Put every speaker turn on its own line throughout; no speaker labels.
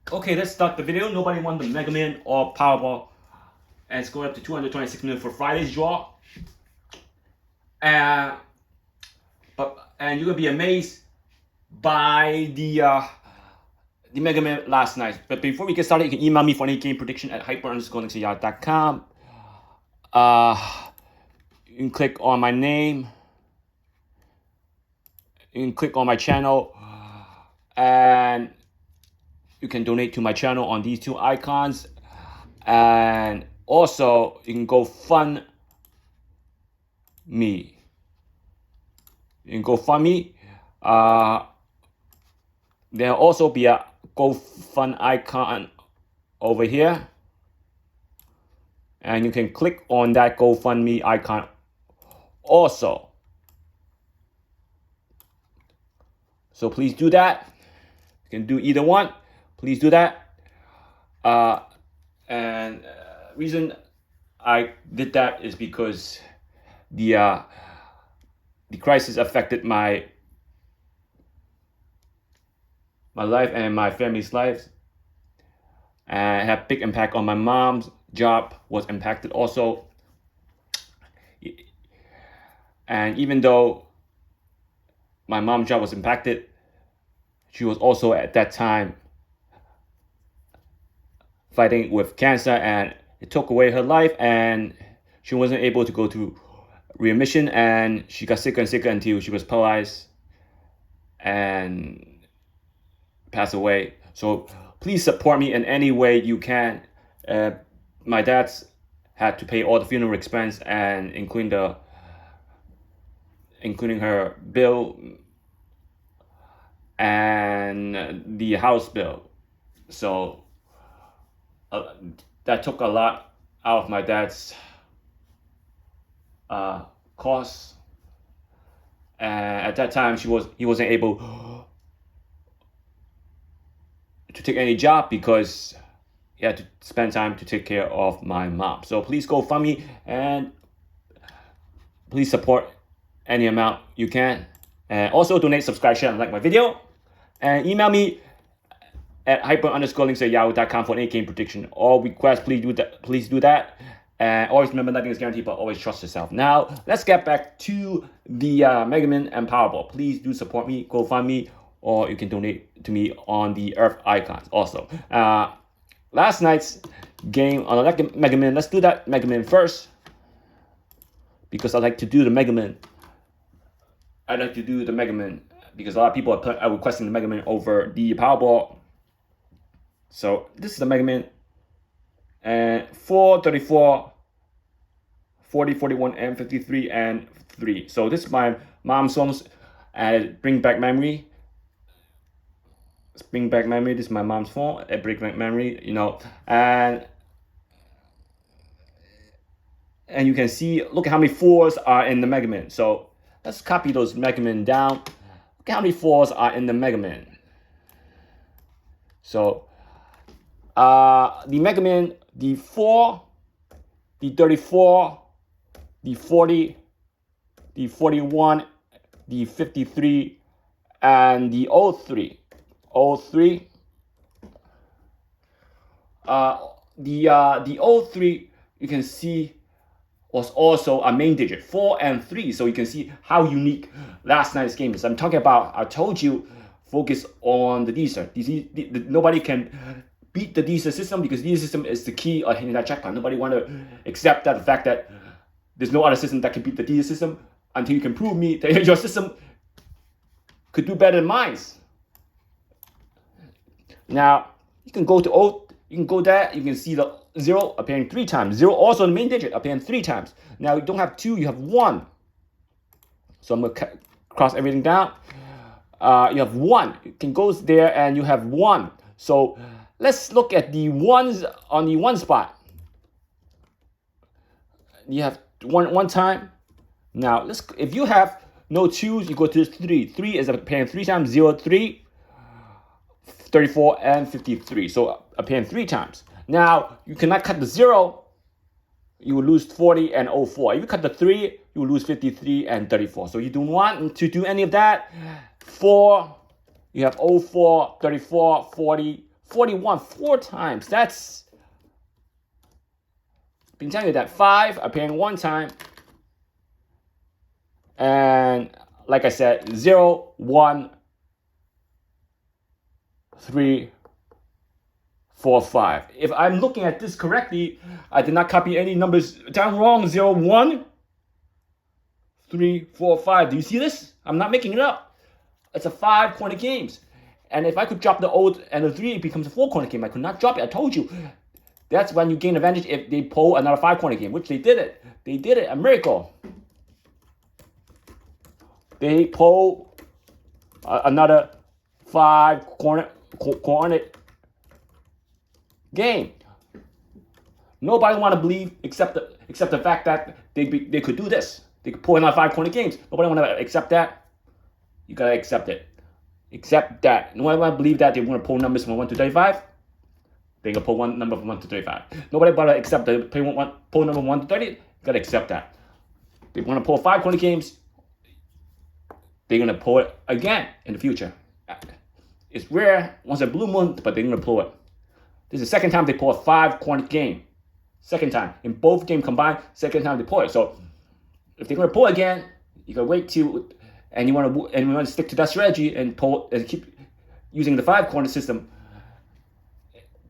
Okay, let's start the video. Nobody won the Mega Man or Powerball. And it's going up to 226 million for Friday's draw. And you're gonna be amazed by the Mega Man last night. But before we get started, you can email me for any game prediction at hyper_next@yahoo.com. You can click on my name. You can click on my channel, and you can donate to my channel on these two icons. And also, you can go fund me. You can go fund me. There'll also be a GoFund icon over here. And you can click on that GoFundMe icon also. So please do that. You can do either one. Please do that. Reason I did that is because the crisis affected my life and my family's lives, and had a big impact on my mom's job. Was impacted also, and even though my mom's job was impacted, she was also at that time fighting with cancer, and it took away her life, and she wasn't able to go to remission, and she got sicker and sicker until she was paralyzed and passed away. So please support me in any way you can. My dad's had to pay all the funeral expense, and including her bill and the house bill. So that took a lot out of my dad's costs. And at that time, he wasn't able to take any job because he had to spend time to take care of my mom. So please go fund me, and please support any amount you can. And also donate, subscribe, share, and like my video. And email me at hyper_links@yahoo.com for any game prediction or request. Please do that. And always remember, nothing is guaranteed, but always trust yourself. Now, let's get back to the Mega Man and Powerball. Please do support me, go fund me, or you can donate to me on the Earth icons also. Last night's game on the Mega Man, let's do that Mega Man first, because I like to do the Mega Man. Because a lot of people are requesting the Mega Man over the Powerball. So this is the Mega Man. And 4, 34, 40, 41, and 53, and 3. So this is my mom's songs. Bring back memory. Bring back memory. This is my mom's phone. Bring back memory. And you can see. Look at how many 4s are in the Mega Man. So let's copy those Mega Man down. Look at how many 4s are in the Mega Man. So the Mega Man, the 4, the 34, the 40, the 41, the 53, and the 03. 03. The 03, you can see, was also a main digit, 4 and 3. So you can see how unique last night's game is. I told you, focus on the Dster. Nobody can beat the Dster system, because the Dster system is the key in that jackpot. Nobody want to accept the fact that there's no other system that can beat the Dster system until you can prove me that your system could do better than mine. Now you can go there. You can see the 0 appearing 3 times. 0 also the main digit appearing 3 times. Now you don't have 2, you have 1. So I'm gonna cross everything down. You have 1. You can go there and you have 1. So let's look at the 1s on the 1 spot. You have one time. Now if you have no 2s, you go to 3. 3 is appearing 3 times. 0, 3, 34, and 53. So appearing 3 times. Now you cannot cut the 0. You will lose 40 and 04. If you cut the 3, you will lose 53 and 34. So you don't want to do any of that. 4, you have 04, 34, 40, 41 4 times. That's been telling you that 5 appearing 1 time. And like I said, 0, 1, 3, 4, 5. If I'm looking at this correctly, I did not copy any numbers down wrong. 0, 1, 3, 4, 5. Do you see this? I'm not making it up. It's a 5-corner games. And if I could drop the old and the 3, it becomes a 4-corner game. I could not drop it. I told you. That's when you gain advantage if they pull another 5-corner game, which they did it. They did it. A miracle. They pull another 5-corner game. Nobody want to believe except the fact that they could do this. They could pull another 5-corner games. Nobody want to accept that. You gotta accept it. Accept that. Nobody want to believe that they want to pull numbers from 1 to 35. They can pull one number from 1 to 35. Nobody want to accept the pull number from 1 to 30. You gotta accept that. They want to pull 5-corner games. They're gonna pull it again in the future. It's rare once a blue moon, but they're gonna pull it. This is the second time they pull a 5-corner game. Second time in both games combined. Second time they pull it. So if they're gonna pull again, you gotta wait till. And you want to stick to that strategy and pull and keep using the 5-corner system.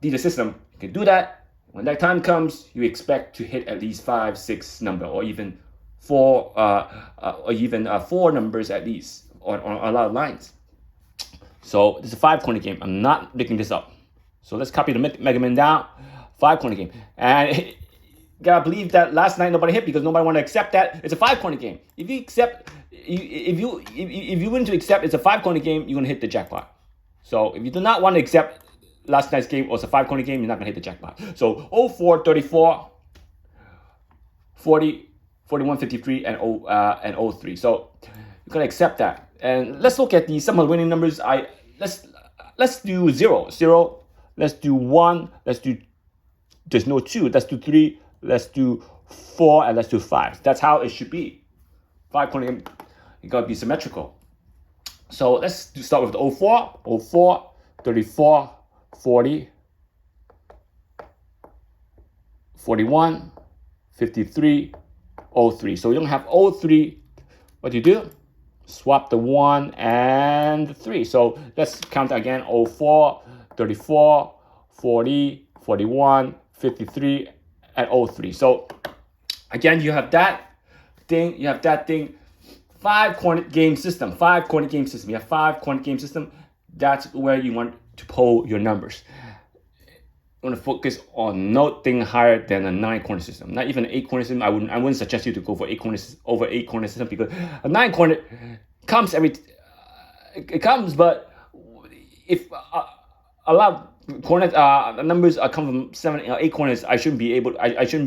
The system, you can do that. When that time comes, you expect to hit at least 5, 6 number, or even 4, or even 4 numbers at least on a lot of lines. So this is a 5-corner game. I'm not making this up. So let's copy the Mega Man down. 5-corner game, and gotta believe that last night nobody hit because nobody want to accept that it's a 5-corner game. If you accept. If you willing to accept it's a 5-corner game, you're gonna hit the jackpot. So if you do not want to accept last night's game was a 5-corner game, you're not gonna hit the jackpot. So 04, 34, 40, 41, 53, and 03. So you gotta accept that. And let's look at some of the winning numbers. Let's do 0, 0. Let's do 1. Let's do. There's no 2. Let's do 3. Let's do 4, and let's do 5. That's how it should be. 5-corner game. You gotta be symmetrical. So let's start with the 04, 04, 34, 40, 41, 53, 03. So you don't have 03. What do you do? Swap the 1 and the 3. So let's count again. 04, 34, 40, 41, 53, and 03. So again, you have that thing. You have that thing. 5-corner game system. 5-corner game system. You have 5-corner game system. That's where you want to pull your numbers. You want to focus on nothing higher than a 9-corner system. Not even an 8-corner system. I wouldn't suggest you to go for 8-corner system because a 9-corner comes it comes, but if a lot of corners numbers come from 7 or 8 corners, I shouldn't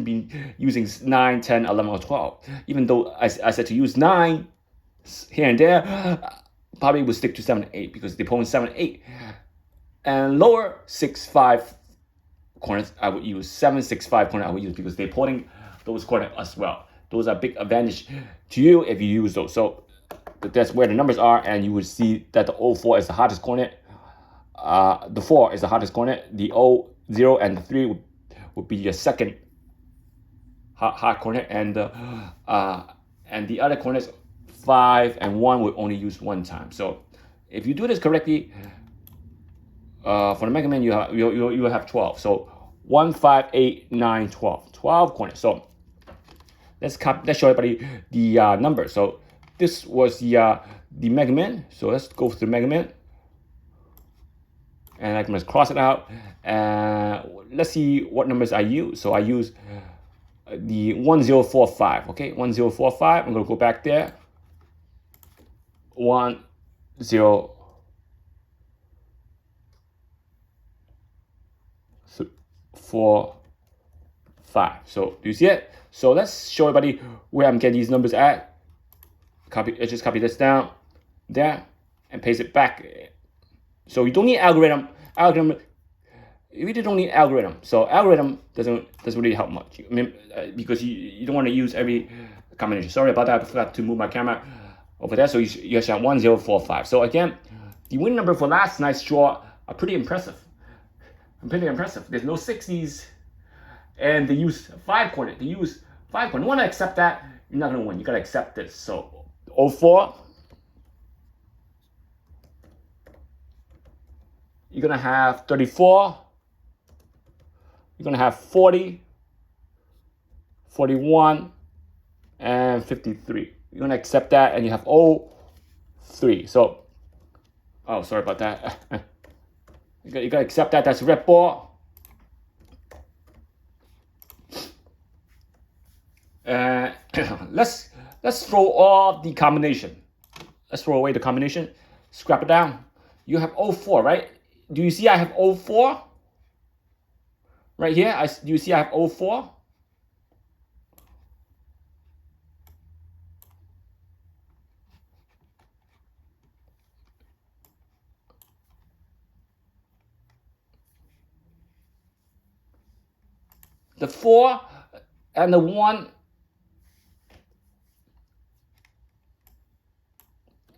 be using 9, 10, 11, or 12. Even though I said to use 9 here and there, probably would stick to 7 and 8 because they pull in 7 and 8. And lower 6, 5 corners I would use. 7, 6, 5 corner I would use because they're pulling those corners as well. Those are big advantage to you if you use those. So that's where the numbers are, and you would see that the 04 is the hottest corner. The 4 is the hottest corner. The 0 and the 3 would be your second hot corner, and the other corners 5 and 1 would only use 1 time. So if you do this correctly, for the Mega Man you have 12. So 1, 5, 8, 9, 12. 12 corners. So let's show everybody the numbers. So this was the Mega Man. So let's go through the Mega Man. And I can just cross it out. Let's see what numbers I use. So I use the 1045. Okay, 1045. I'm gonna go back there. 1, 0, 4, 5. So do you see it? So let's show everybody where I'm getting these numbers at. I just copy this down there and paste it back. So you don't need algorithm. You really don't need algorithm. So algorithm doesn't really help much. I mean, because you don't want to use every combination. Sorry about that. I forgot to move my camera over there. So you just have 1045. So again, the win number for last night's draw are pretty impressive. Pretty impressive. There's no 60s, and they use 5 coordinate. They use 5 coordinate. You want to accept that? You're not going to win. You got to accept this. So 04. You're going to have 34. You're going to have 40, 41, and 53. You're going to accept that, and you have 03. So, oh, sorry about that. You got to accept that. That's red ball. Let's throw all the combination. Let's throw away the combination. Scrap it down. You have 04, right? Do you see I have 04? Right here, do you see I have 04? The 4 and the 1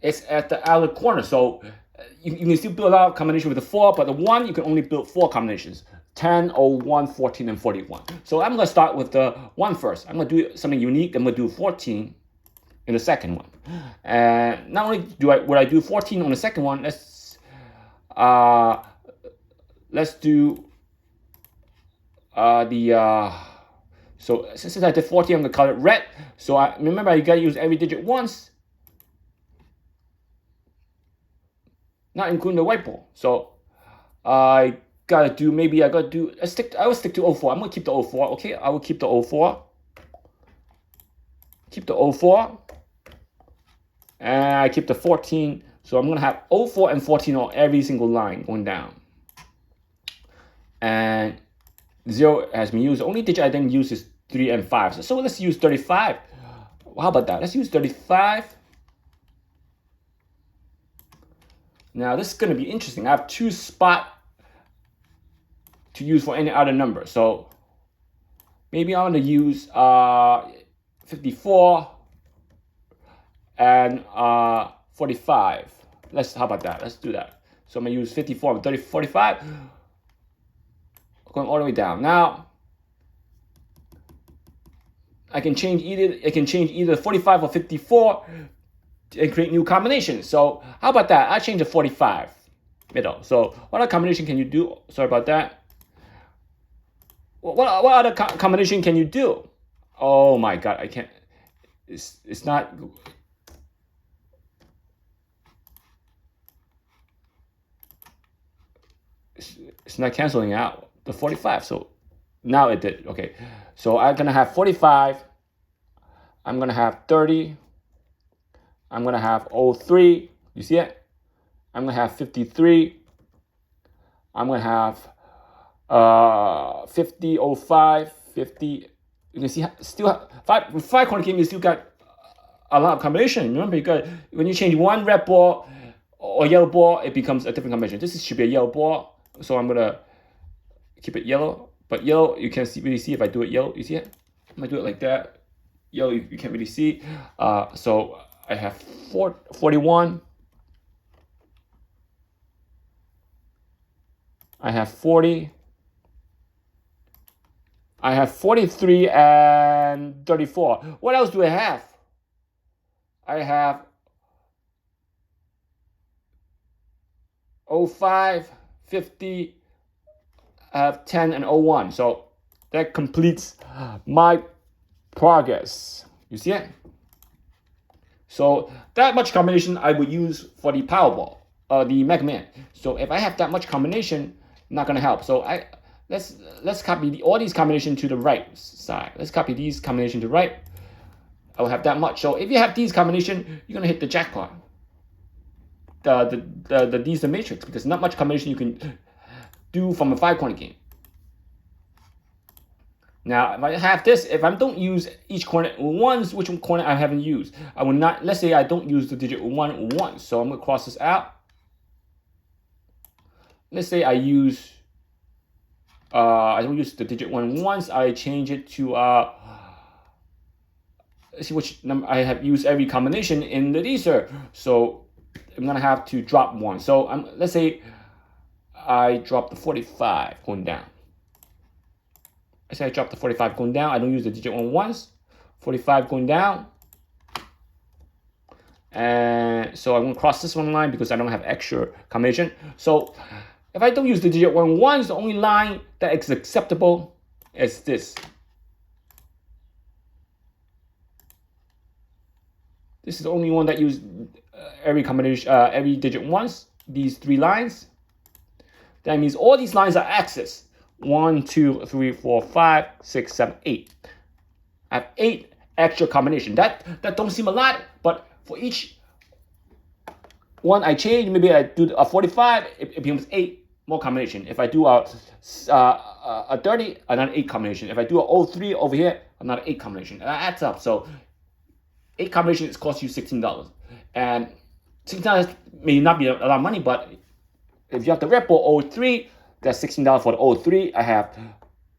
is at the outer corner. So you can still build out a combination with the 4, but the 1, you can only build 4 combinations. 10, 01, 14, and 41. So I'm going to start with the 1 first. I'm going to do something unique. I'm going to do 14 in the second one. And not only would I do 14 on the second one, let's do so since I did 14, I'm going to color it red. So remember, you got to use every digit once, not including the white ball. So I will stick to 04. I'm going to keep the 04. Okay, I will keep the 04. Keep the 04. And I keep the 14. So I'm going to have 04 and 14 on every single line going down. And 0 has been used. The only digit I didn't use is 3 and 5. So let's use 35. How about that? Let's use 35. Now this is going to be interesting. I have 2 spots to use for any other number. So maybe I'm going to use 54 and 45. How about that? Let's do that. So I'm going to use 54 and 45. Going all the way down. Now I can change either 45 or 54 and create new combinations. So how about that? I change the 45 middle. So what other combination can you do? Sorry about that. What other combination can you do? Oh my God, I can't. It's not. It's not canceling out the 45. So now it did. Okay. So I'm gonna have 45. I'm gonna have 30. I'm gonna have 03. You see it? I'm gonna have 53. I'm gonna have 50, 05, 50. You can see still with 5 corner game, you still got a lot of combination. Remember, when you change one red ball or yellow ball, it becomes a different combination. This should be a yellow ball, so I'm gonna keep it yellow. But yellow, you can't really see if I do it yellow. You see it? I'm gonna do it like that. Yellow, you can't really see. So I have 41. I have 40. I have 43 and 34. What else do I have? I have 05, 50, I have 10 and 01. So that completes my progress. You see it? So that much combination I would use for the Powerball, the Mega Man. So if I have that much combination, not gonna help. So let's copy all these combinations to the right side. Let's copy these combinations to the right. I will have that much. So if you have these combinations, you're gonna hit the jackpot. The Dster matrix, because not much combination you can do from a 5 corner game. Now, if I have this, if I don't use each corner once, which corner I haven't used, I will not. Let's say I don't use the digit 1 once, so I'm gonna cross this out. Let's say I don't use the digit 1 once. I change it to let's see which number I have used every combination in the Dster. So I'm gonna have to drop 1. So let's say I drop the 45 going down. I say I drop the 45 going down. I don't use the digit 1 once. 45 going down. And so I'm going to cross this one line because I don't have extra combination. So if I don't use the digit 1 once, the only line that is acceptable is this. This is the only one that use every combination, every digit once. These 3 lines. That means all these lines are axis. 1, 2, 3, 4, 5, 6, 7, 8. I have 8 extra combination. That don't seem a lot, but for each one I change, maybe I do a 45, it becomes 8 more combination. If I do a 30, another 8 combination. If I do a 03 over here, another 8 combination. And that adds up. So 8 combinations cost you $16. And $16 may not be a lot of money, but if you have the red ball 03, that's $16 for the 03. I have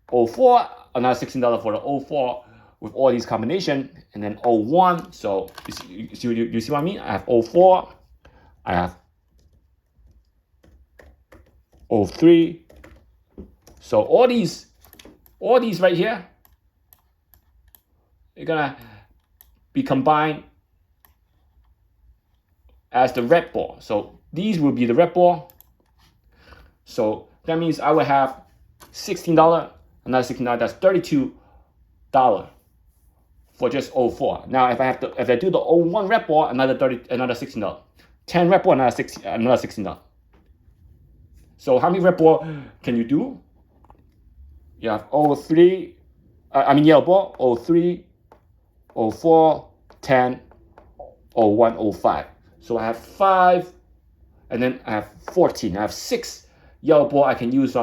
04, another $16 for the 04 with all these combinations, and then 01. So you see what I mean? I have 04, I have 03. So all these right here, they're gonna be combined as the red ball. So these will be the red ball. So that means I will have $16, another $16, that's $32 for just 04. Now if I do the 01 red ball, another $16. 10 red ball, another $16. So how many red ball can you do? You have 03, yellow ball, 03, 04, 10, 01, 05. So I have 5, and then I have 14. I have 6 yellow ball I can use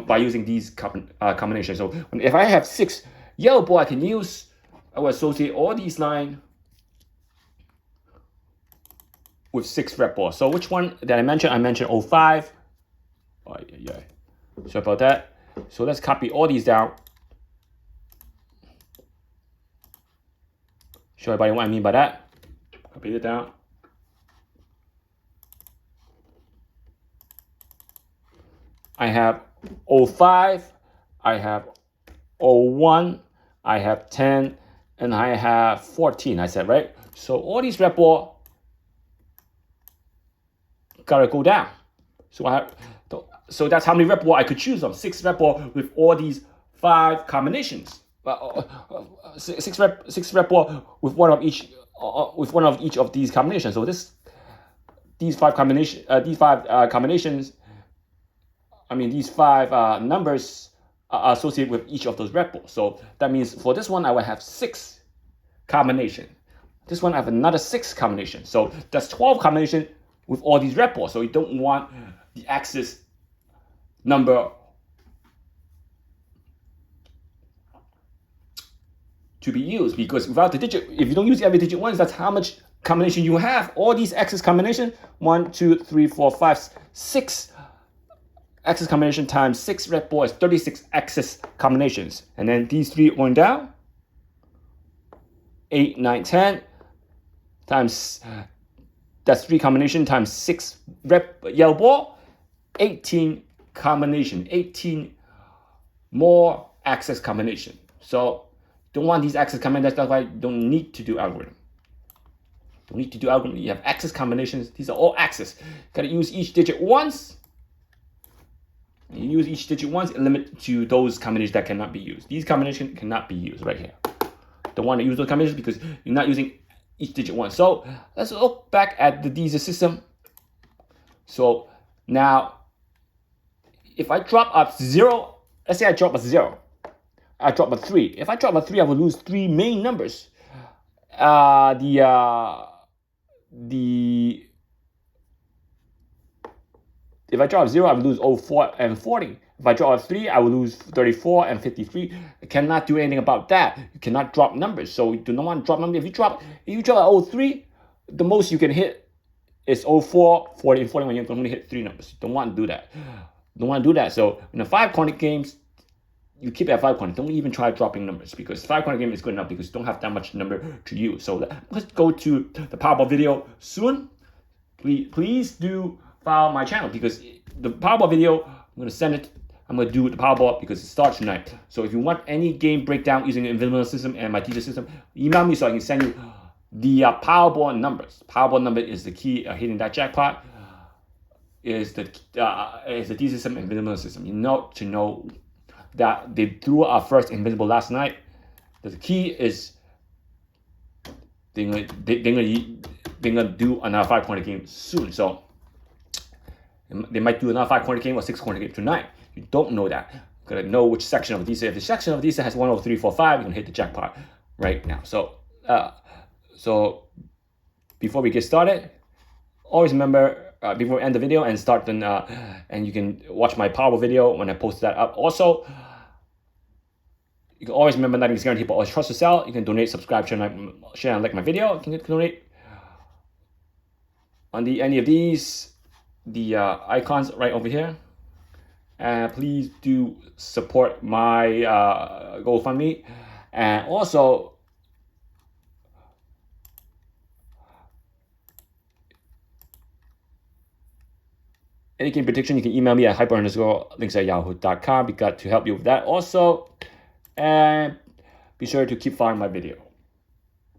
by using these combinations. So if I have 6 yellow ball I can use, I will associate all these lines with 6 red balls. So which one did I mention? I mentioned 05. Oh, yeah. Sorry about that. So let's copy all these down. Show everybody what I mean by that. Copy it down. I have 05, I have 01, I have 10, and I have 14, I said, right? So all these red ball gotta go down. So that's how many red ball I could choose from. 6 red ball with all these 5 combinations. 6 red ball with one of each of these combinations. So these 5 combinations, these 5 numbers are associated with each of those red balls. So that means for this one, I will have 6 combination. This one, I have another 6 combination. So that's 12 combination with all these red balls. So you don't want the axis number to be used, because without the digit, if you don't use every digit once, that's how much combination you have. All these axis combination, 1, 2, 3, 4, 5, 6 axis combination times 6 red ball is 36 axis combinations. And then these 3 going down, 8, 9, 10 times, that's 3 combination times 6 red yellow ball, 18 combination, 18 more axis combination. So don't want these axis combinations. That's why you don't need to do algorithm. Don't need to do algorithm. You have axis combinations. These are all axis. Gotta use each digit once. You use each digit once and limit to those combinations that cannot be used. These combinations cannot be used right here. Don't want to use those combinations because you're not using each digit once. So let's look back at the Dster system. So now, if I drop a 0, let's say I drop a 0. I drop a 3. If I drop a 3, I will lose 3 main numbers. If I drop a 0, I will lose 04 and 40. If I drop a 3, I will lose 34 and 53. I cannot do anything about that. You cannot drop numbers. So you do not want to drop numbers. If you drop a 03, the most you can hit is 04, 40, and 41. You can only hit 3 numbers. You don't want to do that. Don't want to do that. So in the 5-corner games, you keep it at 5 corner. Don't even try dropping numbers, because 5 corner game is good enough because you don't have that much number to use. So let's go to the Powerball video soon. Please do follow my channel, because the Powerball video, I'm gonna send it. I'm gonna do the Powerball because it starts tonight. So if you want any game breakdown using the Invincible system and my teacher system, email me so I can send you the Powerball numbers. Powerball number is the key hitting that jackpot. Is the Dster system and Invincible system. You know to know that they threw our first Invincible last night. The key is they're gonna do another 5-corner game soon. So they might do another 5-corner game or 6-corner game tonight. You don't know that. You gotta know which section of Dster. If the section of Dster has 1, 2, 3, 4, 5, you can hit the jackpot right now. So before we get started, always remember before we end the video and start, then and you can watch my Powerball video when I post that up. Also, you can always remember nothing is guaranteed, but always trust to sell. You can donate, subscribe, share and like my video. You can donate on any of these, the icons right over here. And please do support my GoFundMe. And also, any game prediction, you can email me at hyper_links@yahoo.com. We got to help you with that also. And be sure to keep following my video.